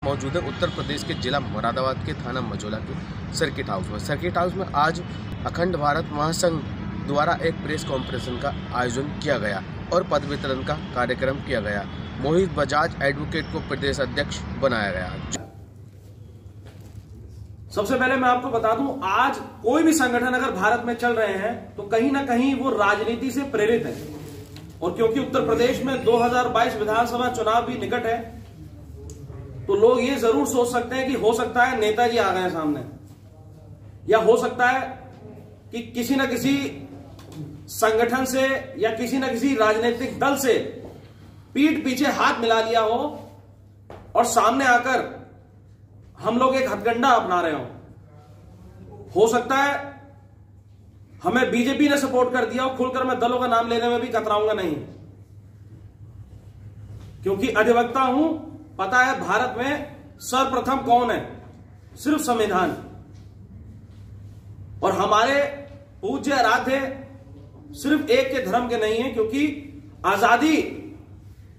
मौजूद है उत्तर प्रदेश के जिला मुरादाबाद के थाना मझौला के सर्किट हाउस में। सर्किट हाउस में आज अखंड भारत महासंघ द्वारा एक प्रेस कॉन्फ्रेंस का आयोजन किया गया और पद वितरण का कार्यक्रम किया गया। मोहित बजाज एडवोकेट को प्रदेश अध्यक्ष बनाया गया। सबसे पहले मैं आपको बता दूं, आज कोई भी संगठन अगर भारत में चल रहे हैं तो कहीं ना कहीं वो राजनीति से प्रेरित है। और क्योंकि उत्तर प्रदेश में 2022 विधानसभा चुनाव भी निकट है, तो लोग ये जरूर सोच सकते हैं कि हो सकता है नेताजी आ गए सामने, या हो सकता है कि किसी न किसी संगठन से या किसी न किसी राजनीतिक दल से पीठ पीछे हाथ मिला लिया हो और सामने आकर हम लोग एक हथकंडा अपना रहे हो सकता है हमें बीजेपी ने सपोर्ट कर दिया हो। खुलकर मैं दलों का नाम लेने में भी कतराऊंगा नहीं, क्योंकि अधिवक्ता हूं। पता है भारत में सर्वप्रथम कौन है, सिर्फ संविधान। और हमारे पूज्य आराध्य सिर्फ एक के धर्म के नहीं है, क्योंकि आजादी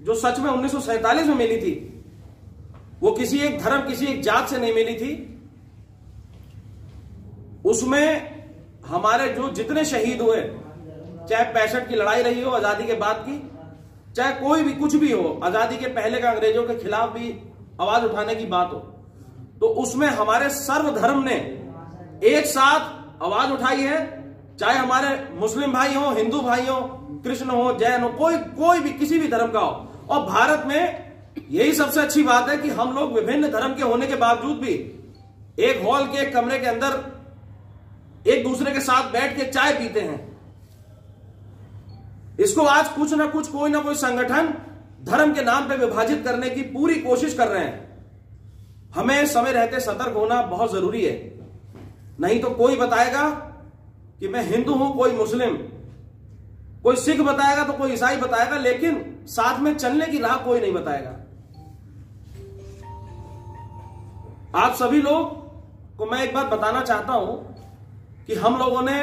जो सच में 1947 में मिली थी वो किसी एक धर्म किसी एक जात से नहीं मिली थी। उसमें हमारे जो जितने शहीद हुए, चाहे 65 की लड़ाई रही हो आजादी के बाद की, चाहे कोई भी कुछ भी हो, आजादी के पहले का अंग्रेजों के खिलाफ भी आवाज उठाने की बात हो, तो उसमें हमारे सर्वधर्म ने एक साथ आवाज उठाई है। चाहे हमारे मुस्लिम भाई हो, हिंदू भाई हो, कृष्ण हो, जैन हो, कोई भी किसी भी धर्म का हो। और भारत में यही सबसे अच्छी बात है कि हम लोग विभिन्न धर्म के होने के बावजूद भी एक हॉल के एक कमरे के अंदर एक दूसरे के साथ बैठ के चाय पीते हैं। इसको आज कुछ ना कुछ कोई ना कोई संगठन धर्म के नाम पे विभाजित करने की पूरी कोशिश कर रहे हैं। हमें समय रहते सतर्क होना बहुत जरूरी है, नहीं तो कोई बताएगा कि मैं हिंदू हूं, कोई मुस्लिम, कोई सिख बताएगा तो कोई ईसाई बताएगा, लेकिन साथ में चलने की राह कोई नहीं बताएगा। आप सभी लोग को मैं एक बात बताना चाहता हूं कि हम लोगों ने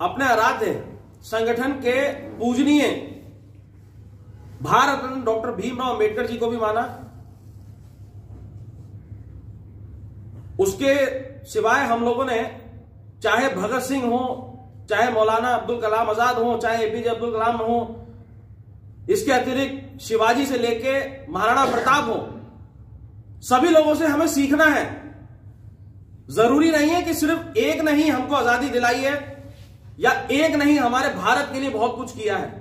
अपने आराध्य संगठन के पूजनीय भारत रत्न डॉक्टर भीमराव अंबेडकर जी को भी माना। उसके सिवाय हम लोगों ने चाहे भगत सिंह हो, चाहे मौलाना अब्दुल कलाम आजाद हो, चाहे एपीजे अब्दुल कलाम हो, इसके अतिरिक्त शिवाजी से लेके महाराणा प्रताप हो, सभी लोगों से हमें सीखना है। जरूरी नहीं है कि सिर्फ एक ने ही हमको आजादी दिलाई है या एक नहीं हमारे भारत के लिए बहुत कुछ किया है।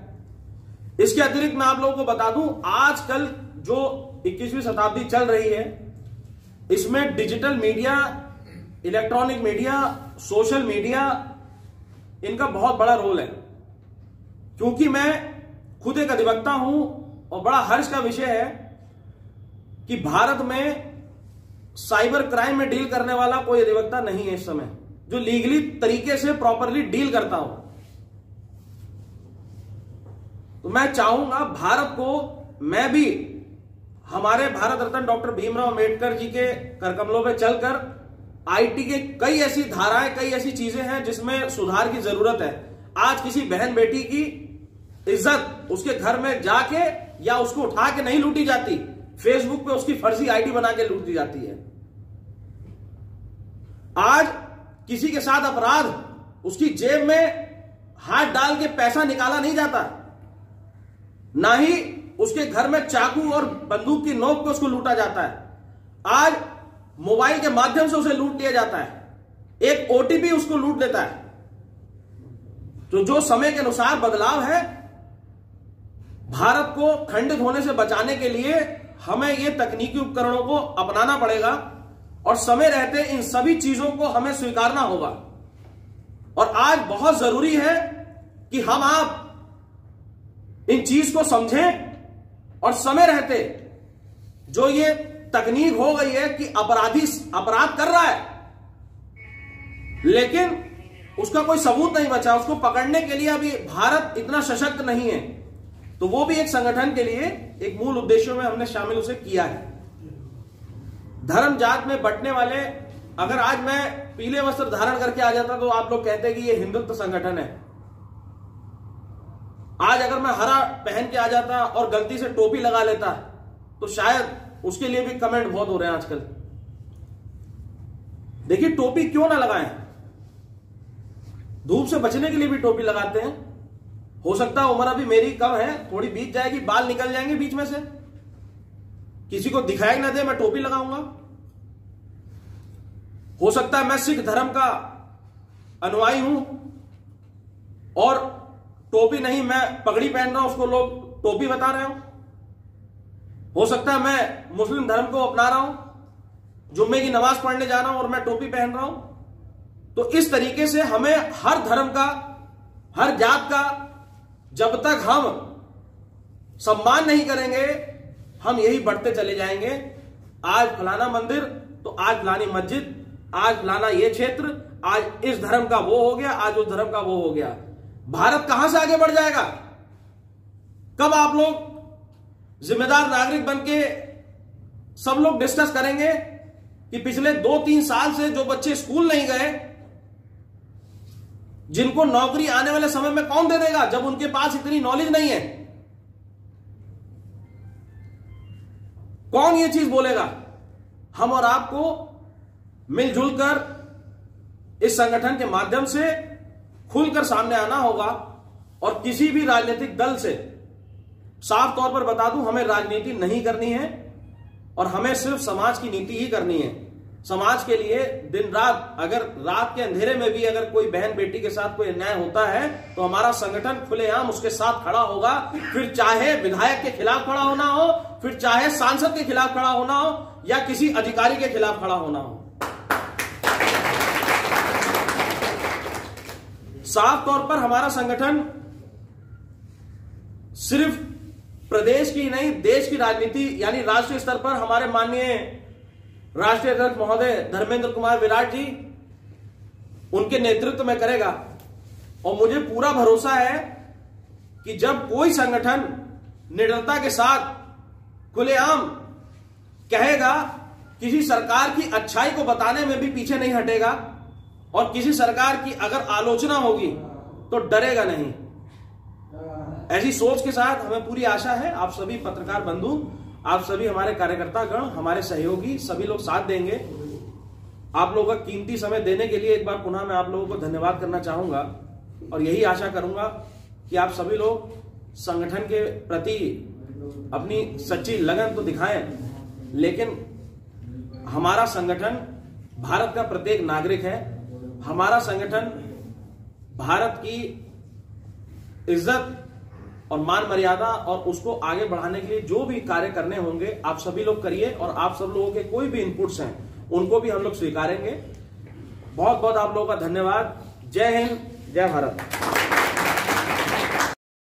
इसके अतिरिक्त मैं आप लोगों को बता दूं, आजकल जो 21वीं शताब्दी चल रही है, इसमें digital media, electronic media, social media, इनका बहुत बड़ा रोल है। क्योंकि मैं खुद एक अधिवक्ता हूं और बड़ा हर्ष का विषय है कि भारत में साइबर क्राइम में डील करने वाला कोई अधिवक्ता नहीं है इस समय जो लीगली तरीके से प्रॉपरली डील करता हो। तो मैं चाहूंगा भारत को, मैं भी हमारे भारत रत्न डॉक्टर भीमराव अंबेडकर जी के करकमलों पे चलकर आईटी के कई ऐसी धाराएं, कई ऐसी चीजें हैं जिसमें सुधार की जरूरत है। आज किसी बहन बेटी की इज्जत उसके घर में जाके या उसको उठा के नहीं लूटी जाती, फेसबुक पे उसकी फर्जी आईडी बना के लूटी जाती है। आज किसी के साथ अपराध, उसकी जेब में हाथ डाल के पैसा निकाला नहीं जाता, ना ही उसके घर में चाकू और बंदूक की नोक पे उसको लूटा जाता है। आज मोबाइल के माध्यम से उसे लूट लिया जाता है, एक ओटीपी उसको लूट लेता है। तो जो समय के अनुसार बदलाव है, भारत को खंडित होने से बचाने के लिए हमें ये तकनीकी उपकरणों को अपनाना पड़ेगा और समय रहते इन सभी चीजों को हमें स्वीकारना होगा। और आज बहुत जरूरी है कि हम आप इन चीज को समझें और समय रहते जो ये तकनीक हो गई है कि अपराधी अपराध कर रहा है लेकिन उसका कोई सबूत नहीं बचा, उसको पकड़ने के लिए अभी भारत इतना सशक्त नहीं है, तो वो भी एक संगठन के लिए एक मूल उद्देश्यों में हमने शामिल उसे किया है। धर्म जात में बंटने वाले, अगर आज मैं पीले वस्त्र धारण करके आ जाता तो आप लोग कहते कि ये हिंदुत्व संगठन है। आज अगर मैं हरा पहन के आ जाता और गलती से टोपी लगा लेता तो शायद उसके लिए भी कमेंट बहुत हो रहे हैं आजकल। देखिए, टोपी क्यों ना लगाएं? धूप से बचने के लिए भी टोपी लगाते हैं। हो सकता है उम्र अभी मेरी कम है, थोड़ी बीत जाएगी, बाल निकल जाएंगे बीच में से, किसी को दिखाई ना दे मैं टोपी लगाऊंगा। हो सकता है मैं सिख धर्म का अनुयायी हूं और टोपी नहीं, मैं पगड़ी पहन रहा हूं, उसको लोग टोपी बता रहे हो सकता है मैं मुस्लिम धर्म को अपना रहा हूं, जुम्मे की नमाज पढ़ने जा रहा हूं और मैं टोपी पहन रहा हूं। तो इस तरीके से हमें हर धर्म का, हर जात का जब तक हम सम्मान नहीं करेंगे, हम यही बढ़ते चले जाएंगे। आज फलाना मंदिर, तो आज फलानी मस्जिद, आज फलाना ये क्षेत्र, आज इस धर्म का वो हो गया, आज उस धर्म का वो हो गया। भारत कहां से आगे बढ़ जाएगा? कब आप लोग जिम्मेदार नागरिक बनके सब लोग डिस्कस करेंगे कि पिछले 2-3 साल से जो बच्चे स्कूल नहीं गए, जिनको नौकरी आने वाले समय में कौन दे देगा जब उनके पास इतनी नॉलेज नहीं है? कौन ये चीज बोलेगा? हम और आपको मिलजुल कर इस संगठन के माध्यम से खुलकर सामने आना होगा और किसी भी राजनीतिक दल से साफ तौर पर बता दूं, हमें राजनीति नहीं करनी है और हमें सिर्फ समाज की नीति ही करनी है। समाज के लिए दिन रात, अगर रात के अंधेरे में भी अगर कोई बहन बेटी के साथ कोई अन्याय होता है तो हमारा संगठन खुलेआम उसके साथ खड़ा होगा। फिर चाहे विधायक के खिलाफ खड़ा होना हो, फिर चाहे सांसद के खिलाफ खड़ा होना हो या किसी अधिकारी के खिलाफ खड़ा होना हो। साफ तौर पर हमारा संगठन सिर्फ प्रदेश की नहीं, देश की राजनीति यानी राष्ट्रीय स्तर पर हमारे माननीय राष्ट्रीय अध्यक्ष महोदय धर्मेंद्र कुमार विराट जी, उनके नेतृत्व में करेगा। और मुझे पूरा भरोसा है कि जब कोई संगठन निडरता के साथ खुलेआम कहेगा, किसी सरकार की अच्छाई को बताने में भी पीछे नहीं हटेगा और किसी सरकार की अगर आलोचना होगी तो डरेगा नहीं। ऐसी सोच के साथ हमें पूरी आशा है आप सभी पत्रकार बंधु, आप सभी हमारे कार्यकर्ता गण, हमारे सहयोगी सभी लोग साथ देंगे। आप लोगों का कीमती समय देने के लिए एक बार पुनः मैं आप लोगों को धन्यवाद करना चाहूंगा और यही आशा करूंगा कि आप सभी लोग संगठन के प्रति अपनी सच्ची लगन तो दिखाएं, लेकिन हमारा संगठन भारत का प्रत्येक नागरिक है। हमारा संगठन भारत की इज्जत और मान मर्यादा और उसको आगे बढ़ाने के लिए जो भी कार्य करने होंगे आप सभी लोग करिए और आप सब लोगों के कोई भी इनपुट्स हैं उनको भी हम लोग स्वीकारेंगे। बहुत बहुत आप लोगों का धन्यवाद। जय हिंद, जय भारत।